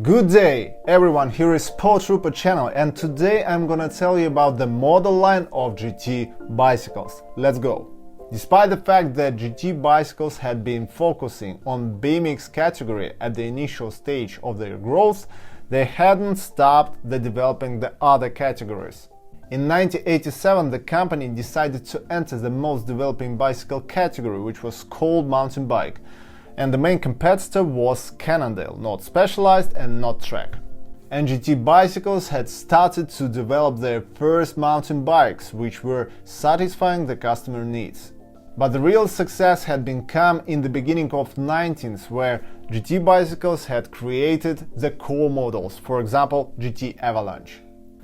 Good day everyone, here is Sport Trooper channel and today I'm gonna tell you about the model line of GT bicycles. Let's go! Despite the fact that GT bicycles had been focusing on BMX category at the initial stage of their growth, they hadn't stopped developing the other categories. In 1987 the company decided to enter the most developing bicycle category, which was called mountain bike. And the main competitor was Cannondale, not specialized and not track. And GT bicycles had started to develop their first mountain bikes, which were satisfying the customer needs. But the real success had been come in the beginning of 19th, where GT bicycles had created the core models, for example GT Avalanche.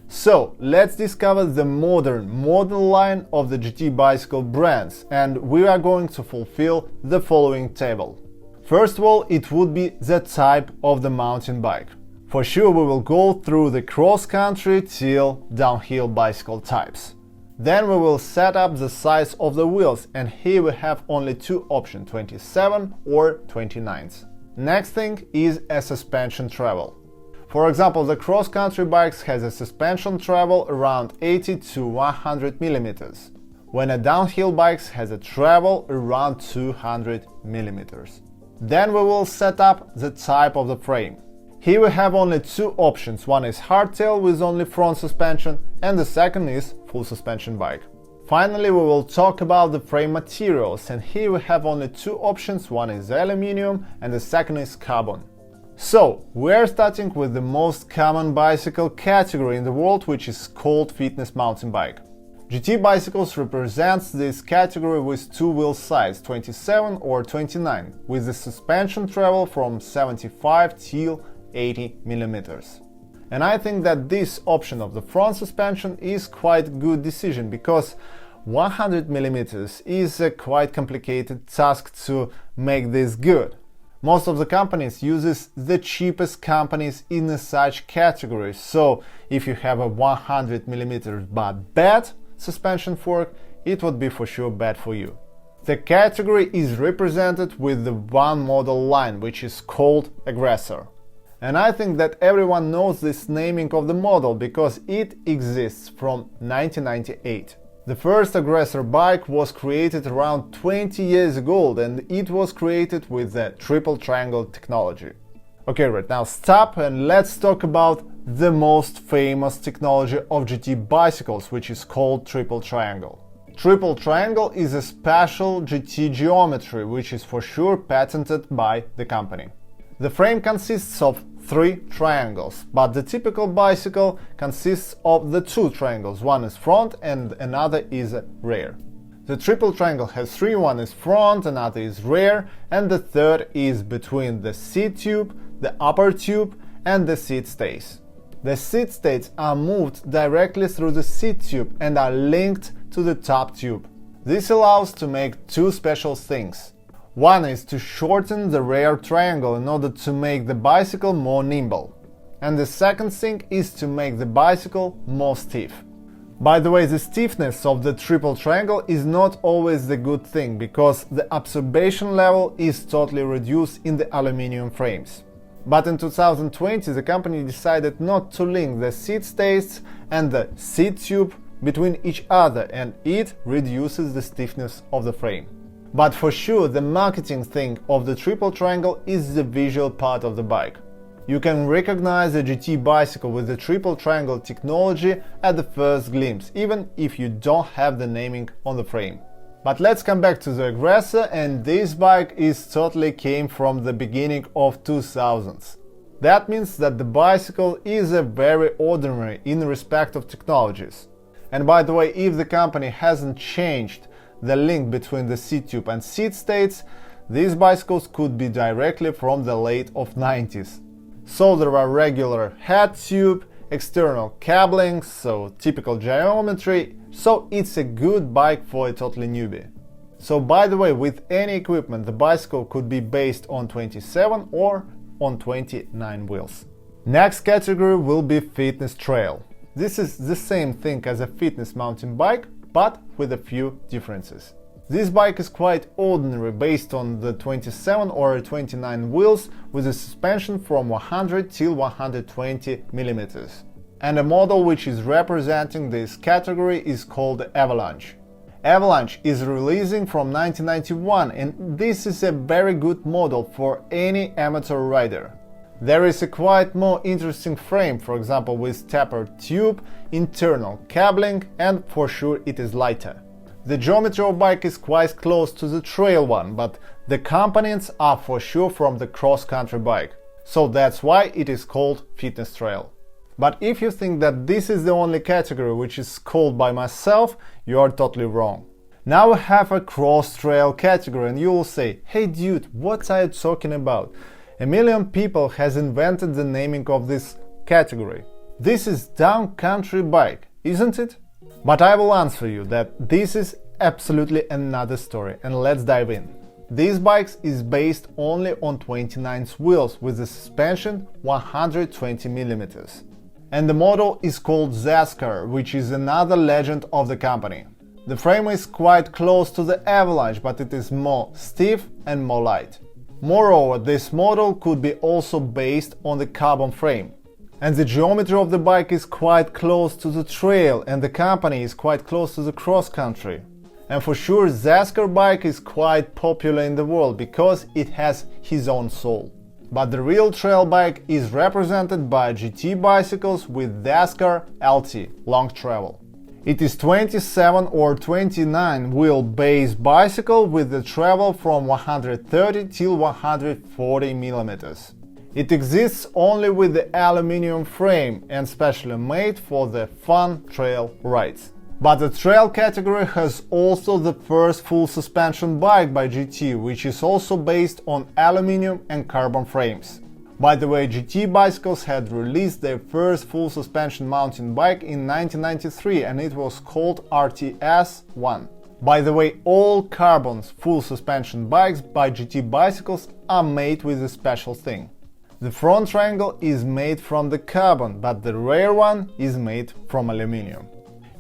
So let's discover the modern model line of the GT bicycle brands, and we are going to fulfill the following table. First of all, it would be the type of the mountain bike. For sure we will go through the cross-country till downhill bicycle types. Then we will set up the size of the wheels, and here we have only two options, 27 or 29s. Next thing is a suspension travel. For example, the cross-country bikes has a suspension travel around 80 to 100 mm, when a downhill bikes has a travel around 200 mm. Then we will set up the type of the frame. Here we have only two options, one is hardtail with only front suspension and the second is full suspension bike. Finally we will talk about the frame materials, and here we have only two options, one is aluminium and the second is carbon. So we are starting with the most common bicycle category in the world, which is called fitness mountain bike. GT bicycles represents this category with two wheel size, 27 or 29, with the suspension travel from 75 till 80 mm. And I think that this option of the front suspension is quite a good decision, because 100 mm is a quite complicated task to make this good. Most of the companies uses the cheapest companies in such categories, so if you have a 100 mm but bad suspension fork, it would be for sure bad for you. The category is represented with the one model line, which is called Aggressor. And I think that everyone knows this naming of the model because it exists from 1998. The first Aggressor bike was created around 20 years ago, and it was created with the triple triangle technology. Okay, right now stop and let's talk about the most famous technology of GT bicycles, which is called triple triangle. Triple triangle is a special GT geometry, which is for sure patented by the company. The frame consists of three triangles, but the typical bicycle consists of the two triangles, one is front and another is rear. The triple triangle has three, one is front, another is rear, and the third is between the seat tube, the upper tube and the seat stays. The seat stays are moved directly through the seat tube and are linked to the top tube. This allows to make two special things. One is to shorten the rear triangle in order to make the bicycle more nimble. And the second thing is to make the bicycle more stiff. By the way, the stiffness of the triple triangle is not always the good thing, because the absorption level is totally reduced in the aluminum frames. But in 2020 the company decided not to link the seat stays and the seat tube between each other, and it reduces the stiffness of the frame. But for sure the marketing thing of the triple triangle is the visual part of the bike. You can recognize a GT bicycle with the triple triangle technology at the first glimpse, even if you don't have the naming on the frame. But let's come back to the Aggressor, and this bike is totally came from the beginning of 2000s. That means that the bicycle is a very ordinary in respect of technologies. And by the way, if the company hasn't changed the link between the seat tube and seat stays, these bicycles could be directly from the late of 90s. So there are regular head tube, external cabling, so typical geometry, so it's a good bike for a totally newbie. So by the way, with any equipment the bicycle could be based on 27 or on 29 wheels. Next category will be fitness trail. This is the same thing as a fitness mountain bike, but with a few differences. This bike is quite ordinary based on the 27 or 29 wheels with a suspension from 100 till 120 mm. And a model which is representing this category is called Avalanche. Avalanche is releasing from 1991 and this is a very good model for any amateur rider. There is a quite more interesting frame, for example with tapered tube, internal cabling, and for sure it is lighter. The geometry of bike is quite close to the trail one, but the components are for sure from the cross-country bike, so that's why it is called fitness trail. But if you think that this is the only category which is called by myself, you are totally wrong. Now we have a cross-trail category and you will say, hey dude, what are you talking about? A million people has invented the naming of this category. This is down-country bike, isn't it? But I will answer you that this is absolutely another story, and let's dive in. These bikes is based only on 29 wheels with a suspension 120 mm. And the model is called Zaskar, which is another legend of the company. The frame is quite close to the Avalanche, but it is more stiff and more light. Moreover, this model could be also based on the carbon frame. And the geometry of the bike is quite close to the trail, and the company is quite close to the cross-country. And for sure, Zaskar bike is quite popular in the world because it has his own soul. But the real trail bike is represented by GT bicycles with Zaskar LT, long travel. It is 27 or 29 wheel base bicycle with the travel from 130 till 140 mm. It exists only with the aluminium frame and specially made for the fun trail rides. But the trail category has also the first full suspension bike by GT, which is also based on aluminium and carbon frames. By the way, GT bicycles had released their first full suspension mountain bike in 1993 and it was called RTS-1. By the way, all carbon full suspension bikes by GT bicycles are made with a special thing. The front triangle is made from the carbon, but the rear one is made from aluminium.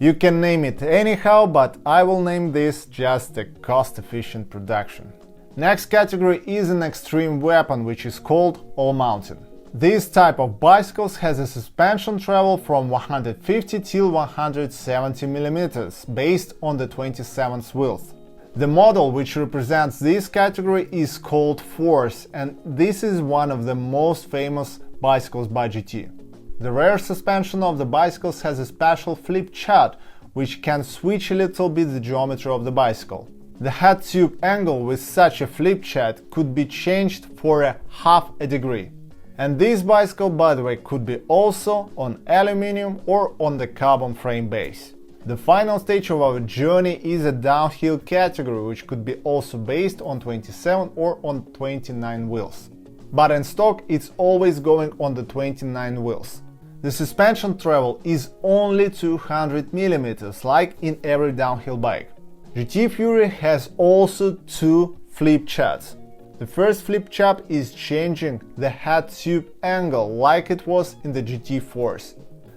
You can name it anyhow, but I will name this just a cost-efficient production. Next category is an extreme weapon, which is called all-mountain. This type of bicycles has a suspension travel from 150 till 170 mm, based on the 27 wheels. The model which represents this category is called Force, and this is one of the most famous bicycles by GT. The rear suspension of the bicycles has a special flip chart, which can switch a little bit the geometry of the bicycle. The head tube angle with such a flip chart could be changed for a half a degree. And this bicycle, by the way, could be also on aluminium or on the carbon frame base. The final stage of our journey is a downhill category, which could be also based on 27 or on 29 wheels. But in stock it's always going on the 29 wheels. The suspension travel is only 200 mm, like in every downhill bike. GT Fury has also two flip charts. The first flip chart is changing the head tube angle like it was in the GT Force.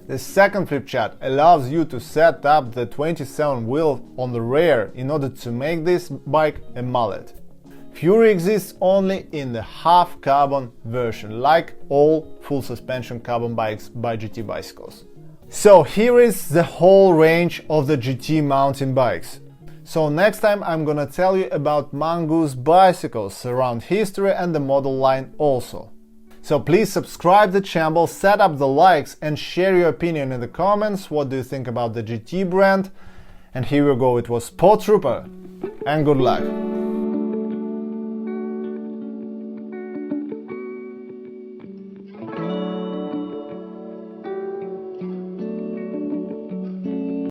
The second flip chart allows you to set up the 27 wheel on the rear in order to make this bike a mullet. Fury exists only in the half carbon version, like all full suspension carbon bikes by GT bicycles. So here is the whole range of the GT mountain bikes. So next time I'm gonna tell you about Mongoose bicycles, around history and the model line also. So please subscribe the channel, set up the likes and share your opinion in the comments. What do you think about the GT brand? And here we go, it was Sport Trooper and good luck!